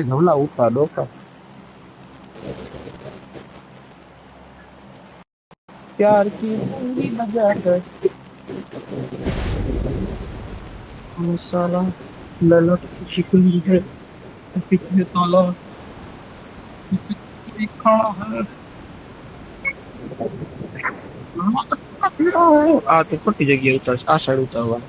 Nula upa doka. प्यार की पूरी बजा कर मसाला ललक चिकनी है पीछे ताला खाना है आ तो छोटी जगह उतर आ साइड उतर हुआ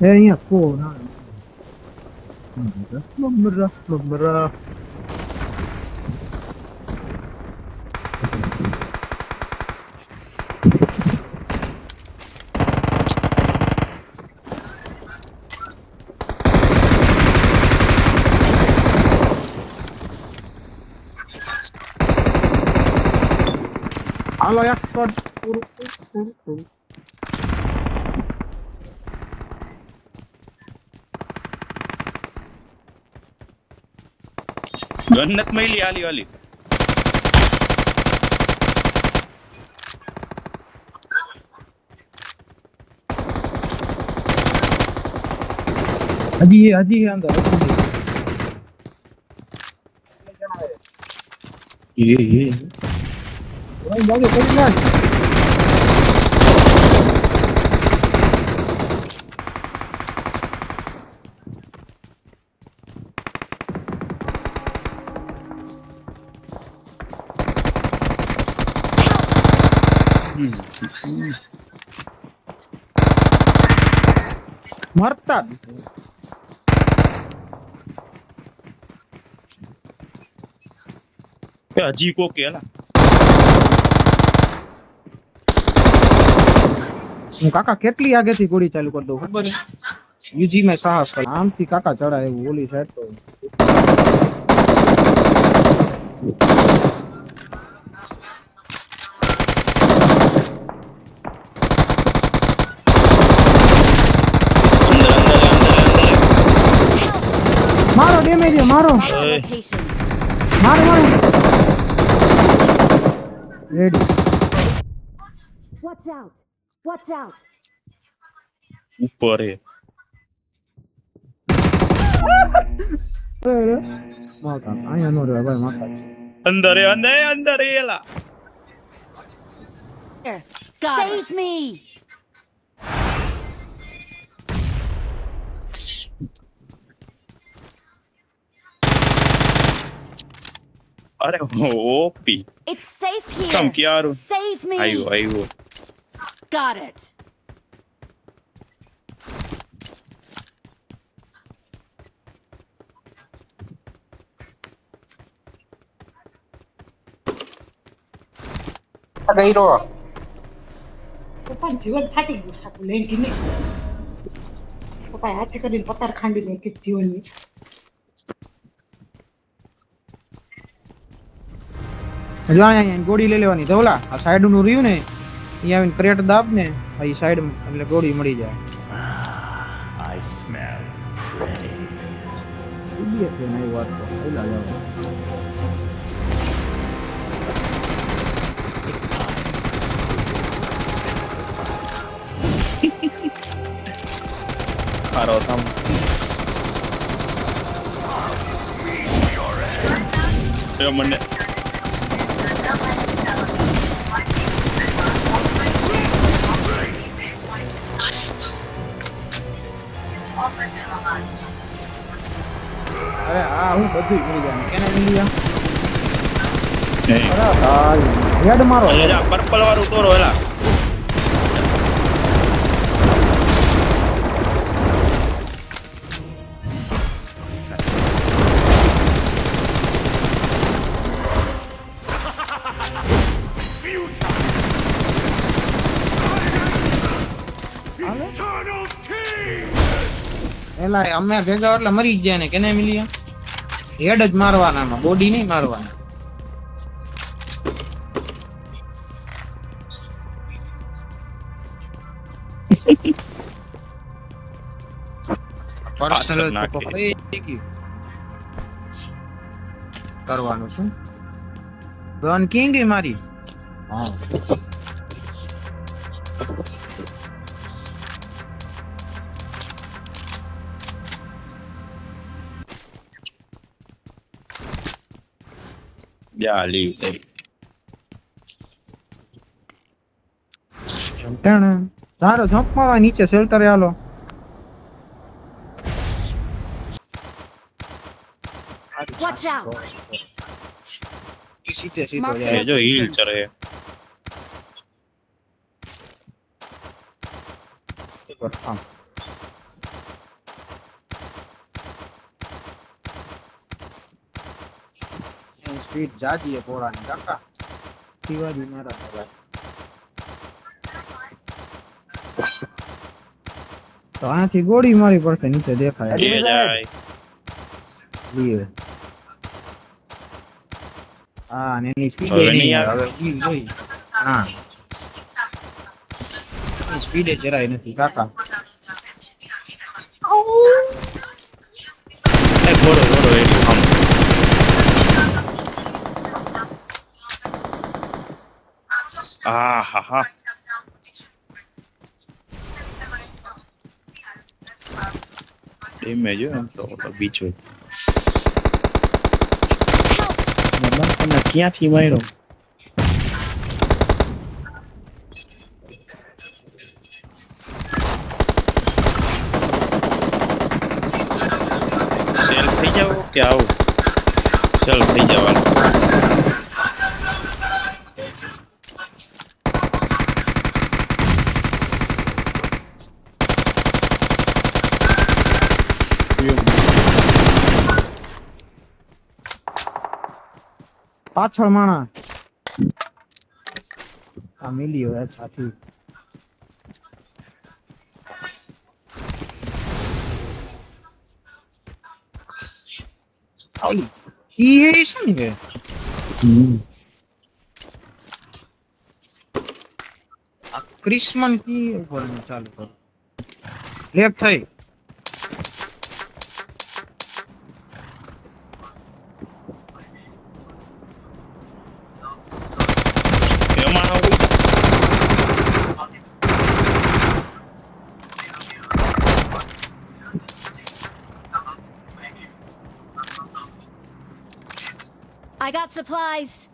અહીંયા કોણ બમરા હાલો યાર પૂરું ગન્નત મળી આલી વાલી હજી અંદર ये ભાઈ બાજુ કરી નાખ मरता હજી કો કેલા હું કાકા કેટલી આગેથી ગોળી ચાલુ કરી દઉં ખબર છે યુજી માં સાહસ કર આમથી કાકા ચડાય એવું ઓલી સાઈડ તો मारो डैमेज है मारो मारो मारो रेडी वॉच आउट ઉપર હે माता आया नो रे भाई माता અંદર હે અંદર એલા save me અરે ઓપી it's safe here કમ ક્યારું save me આયો got it गई रो પપ્પાનું જીવન ફાટી ગયું સાકું લઈને નહીં પપ્પાએ હાથે કરીને પતાર ખાંડી નહીં કે જીવનની જો અહીંયા ગોળી લઈ લેવાની ધોલા આ સાઈડ નું રહ્યું ને અહીંયા આવીને ક્રેટ દાબ ને આ સાઈડ એટલે ગોળી મળી જાય I smell prey. ઇડિયટ છે નઈ વાત તો પહેલા જાવ ખારો તમ એ મને અરે આ હું બધું મળી જાય કેને મળી જાય એ અરે ભાઈ હેડ મારો એલા પર્પલ વાળું તોરો એલા એલા અમે ભેગા એટલે મરી જ જાય ને કેને મિલિયા હેડ જ મારવાના બોડી નહીં મારવાના પર્સનલ નાખી. કરવાનું શું ગન કિંગ એ મારી હા જા લીવ દે. તારો જમ્પ મારવા નીચે શેલ્ટરે હાલો Watch out! સીધે સીધો Mark જાય એ જો હીલ ચરે. સ્પીડ જાજી હે પોળાની કાકા શિવાજી મારા ભાઈ તો આથી ગોળી મારી પડશે નીચે દેખાય એ જાય. લીએ હા ને એની સ્પીડ હવે નહીં નહીં આવે આવે. હવે ઈ જોઈ હા સ્પીડે જરાય નથી કાકા એ ઘોડો ઘોડો એરી આમ. હા હા. ડેમેજ એમ તો બીજો તમે ક્યાંથી માર્યો? સેલ થઈ જાવ કે આવું? સેલ થઈ જવાનું. પાછળ માણા આ મિલી હોય સાથી ઓલી ઈ એ શું કે આ ક્રિસ્મન કી ઉપર ચાલુ કર લેફ્ટ થઈ એમાં આવું I got supplies.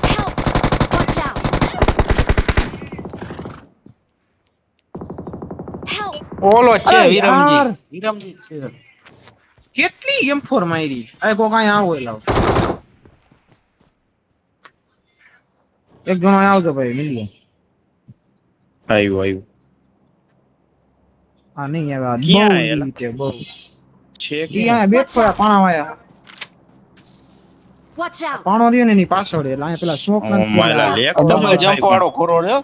Help! Watch out! Help! ઓલો છે અરે વિરમજી યાર. વિરમજી છે કેટલી M4 મારી આ કો કાઈ આવો લાવ એક જણો આવજો ભાઈ મિલિયન આવ્યું આવ્યું આ નહીં આવે આ ક્યાં બહુ આયેલા? રીતે બહુ છે ઈ કે આ બેઠો આ પાણા વાયા Watch out! પાણો રહ્યો ને એની પાછળ એટલે અહીંયા પેલા સ્મોક મારા લેક ડબલ જમ્પ વાળો ઘોડો છે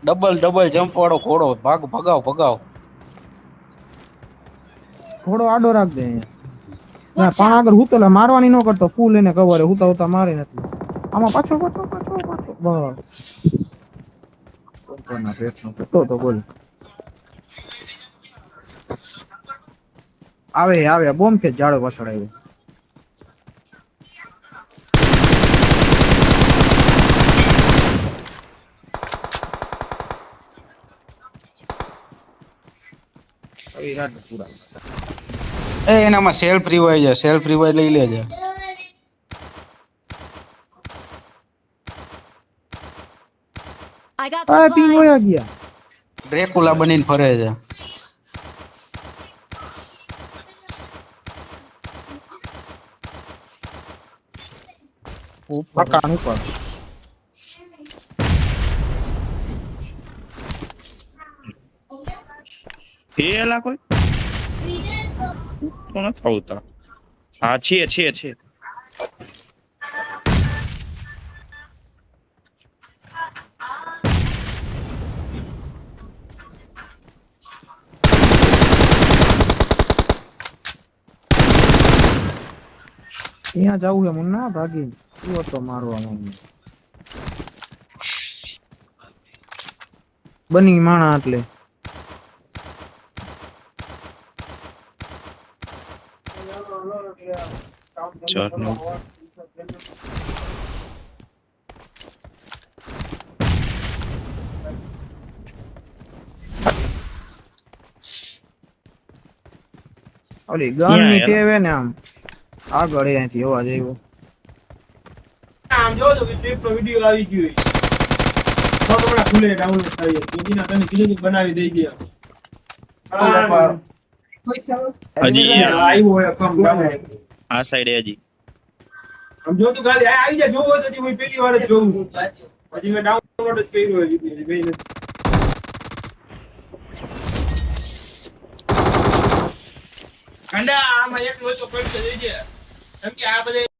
ડબલ જમ્પ વાળો ઘોડો ભગાવ થોડો આડો રાખ દે અહીંયા ના Watch પાણા out! આગળ હુતેલા મારવાની ન કરતો ફૂલ એને કવર હુતા મારે નથી આમાં પાછો બસ કોના પેટનો તો બોલ આવે બોમ્બ કે જાડો પાછળ આવ્યો એ એનામાં સેલ્ફ રિવાઇવ લઈ લેજે I got આ પિંગ હોયા supplies. ગયા ડ્રેકુલા બનીને ફરે છે મકાન ઉપર પેલા કોઈ કોણ થાવતા હા છે અહીંયા જવું છે મુન્ના ભાગી શું હતો મારવામાં બની માણા એટલે ચાલો ઓલી ગન ની ટેવ હે ને આમ આગળ અહીંથી અવાજ આવ્યો આમ જો તો ટ્રીપ નો વિડિયો આવી ગયો તો હમણાં ખુલે ડાઉનલોડ થઈ જાય બીજીના તને ક્લિનિક બનાવી દઈ ગયા હજી આવ્યો હોય કમ ડાઉન આ સાઈડે હજી આમ જો તો ખાલી આવી જાય જોવો તો હું પહેલી વાર જ જોઉં છું હજી મેં ડાઉનલોડ જ કર્યું હોય મેં કંડા આમાં એક લોચો પડશે દેજે કેમ કે આ બધે